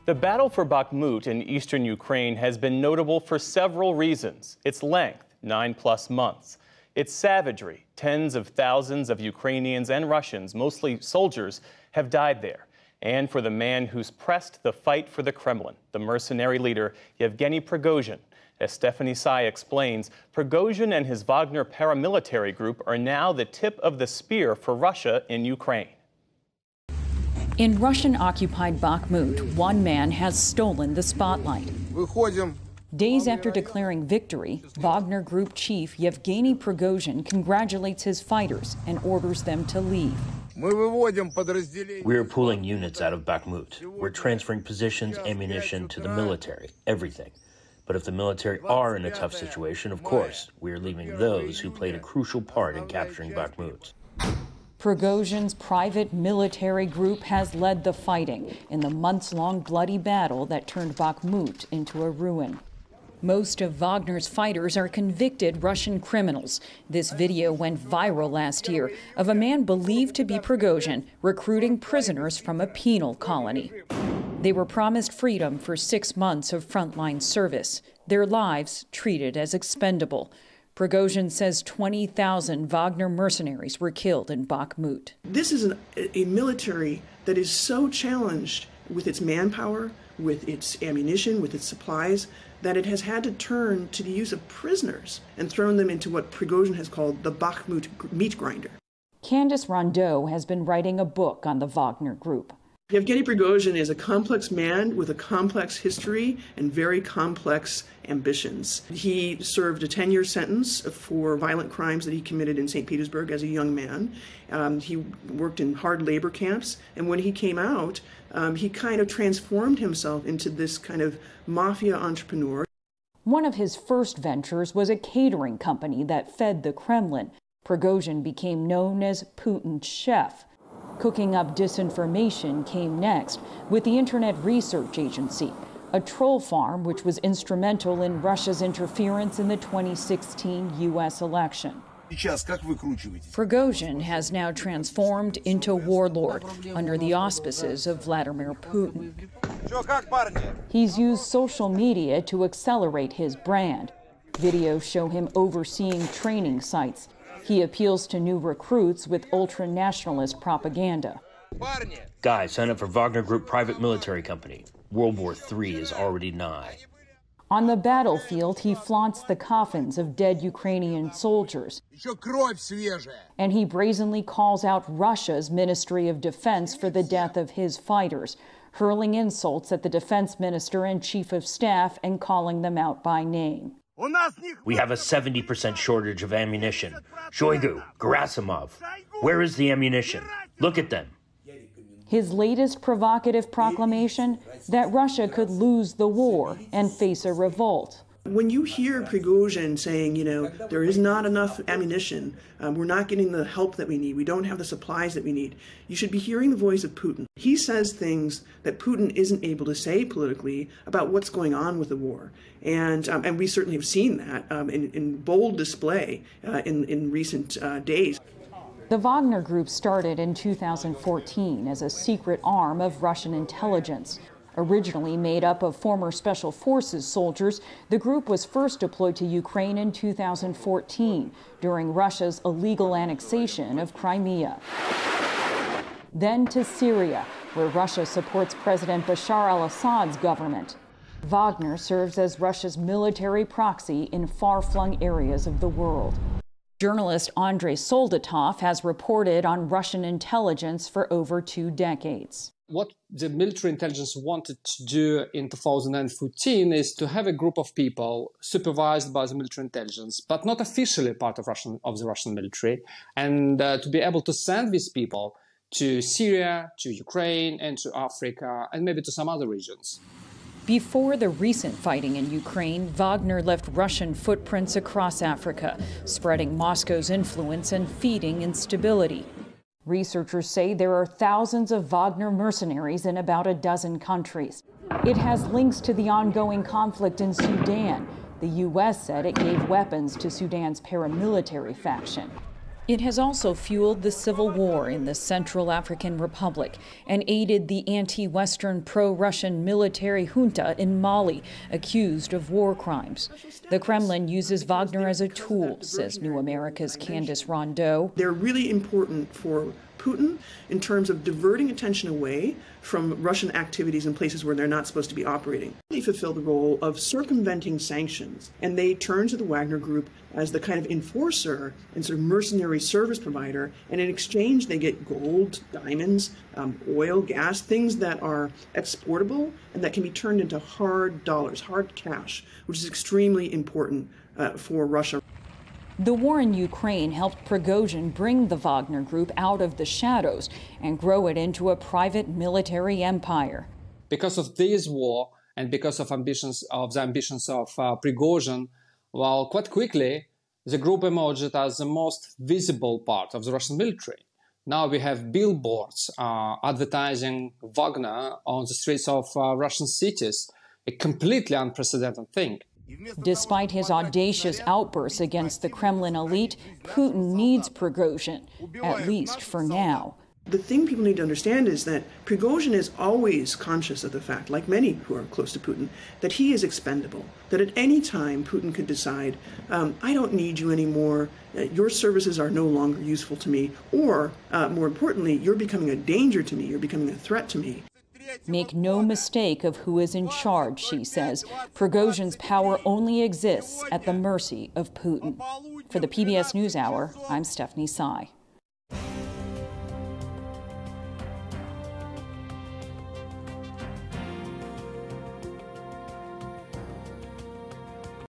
The battle for Bakhmut in eastern Ukraine has been notable for several reasons. Its length, 9+ months. Its savagery, tens of thousands of Ukrainians and Russians, mostly soldiers, have died there. And for the man who's pressed the fight for the Kremlin, the mercenary leader Yevgeny Prigozhin. As Stephanie Tsai explains, Prigozhin and his Wagner paramilitary group are now the tip of the spear for Russia in Ukraine. In Russian-occupied Bakhmut, one man has stolen the spotlight. Days after declaring victory, Wagner Group chief Yevgeny Prigozhin congratulates his fighters and orders them to leave. We are pulling units out of Bakhmut. We're transferring positions, ammunition to the military, everything. But if the military are in a tough situation, of course, we are leaving those who played a crucial part in capturing Bakhmut. Prigozhin's private military group has led the fighting in the months-long bloody battle that turned Bakhmut into a ruin. Most of Wagner's fighters are convicted Russian criminals. This video went viral last year of a man believed to be Prigozhin recruiting prisoners from a penal colony. They were promised freedom for 6 months of frontline service, their lives treated as expendable. Prigozhin says 20,000 Wagner mercenaries were killed in Bakhmut. This is a military that is so challenged with its manpower, with its ammunition, with its supplies, that it has had to turn to the use of prisoners and thrown them into what Prigozhin has called the Bakhmut meat grinder. Candace Rondeau has been writing a book on the Wagner Group. Yevgeny Prigozhin is a complex man with a complex history and very complex ambitions. He served a 10-year sentence for violent crimes that he committed in St. Petersburg as a young man. He worked in hard labor camps, and when he came out, he kind of transformed himself into this kind of mafia entrepreneur. One of his first ventures was a catering company that fed the Kremlin. Prigozhin became known as Putin's chef. Cooking up disinformation came next with the Internet Research Agency, a troll farm which was instrumental in Russia's interference in the 2016 U.S. election. Prigozhin has now transformed into warlord under the auspices of Vladimir Putin. He's used social media to accelerate his brand. Videos show him overseeing training sites. He appeals to new recruits with ultra-nationalist propaganda. Guys, sign up for Wagner Group private military company. World War III is already nigh. On the battlefield, he flaunts the coffins of dead Ukrainian soldiers. And he brazenly calls out Russia's Ministry of Defense for the death of his fighters, hurling insults at the defense minister and chief of staff and calling them out by name. We have a 70% shortage of ammunition. Shoigu, Gerasimov, where is the ammunition? Look at them. His latest provocative proclamation that Russia could lose the war and face a revolt. When you hear Prigozhin saying, there is not enough ammunition, we're not getting the help that we need, we don't have the supplies that we need, you should be hearing the voice of Putin. He says things that Putin isn't able to say politically about what's going on with the war. And we certainly have seen that in bold display in recent days. The Wagner Group started in 2014 as a secret arm of Russian intelligence. Originally made up of former Special Forces soldiers, the group was first deployed to Ukraine in 2014 during Russia's illegal annexation of Crimea. Then to Syria, where Russia supports President Bashar al-Assad's government. Wagner serves as Russia's military proxy in far-flung areas of the world. Journalist Andrei Soldatov has reported on Russian intelligence for over 2 decades. What the military intelligence wanted to do in 2014 is to have a group of people supervised by the military intelligence, but not officially part of the Russian military, and to be able to send these people to Syria, to Ukraine, and to Africa, and maybe to some other regions. Before the recent fighting in Ukraine, Wagner left Russian footprints across Africa, spreading Moscow's influence and feeding instability. Researchers say there are thousands of Wagner mercenaries in about a dozen countries. It has links to the ongoing conflict in Sudan. The U.S. said it gave weapons to Sudan's paramilitary faction. It has also fueled the civil war in the Central African Republic and aided the anti-Western pro-Russian military junta in Mali, accused of war crimes. The Kremlin uses Wagner as a tool, says New America's Candace Rondeau. They're really important for Putin in terms of diverting attention away from Russian activities in places where they're not supposed to be operating. They fulfill the role of circumventing sanctions, and they turn to the Wagner Group as the kind of enforcer and sort of mercenary service provider, and in exchange they get gold, diamonds, oil, gas, things that are exportable and that can be turned into hard dollars, hard cash, which is extremely important for Russia. The war in Ukraine helped Prigozhin bring the Wagner Group out of the shadows and grow it into a private military empire. Because of this war and because of the ambitions of Prigozhin, well, quite quickly, the group emerged as the most visible part of the Russian military. Now we have billboards advertising Wagner on the streets of Russian cities, a completely unprecedented thing. Despite his audacious outbursts against the Kremlin elite, Putin needs Prigozhin, at least for now. The thing people need to understand is that Prigozhin is always conscious of the fact, like many who are close to Putin, that he is expendable, that at any time Putin could decide, I don't need you anymore, your services are no longer useful to me, or more importantly, you're becoming a danger to me, you're becoming a threat to me. Make no mistake of who is in charge, she says. Prigozhin's power only exists at the mercy of Putin. For the PBS NewsHour, I'm Stephanie Tsai.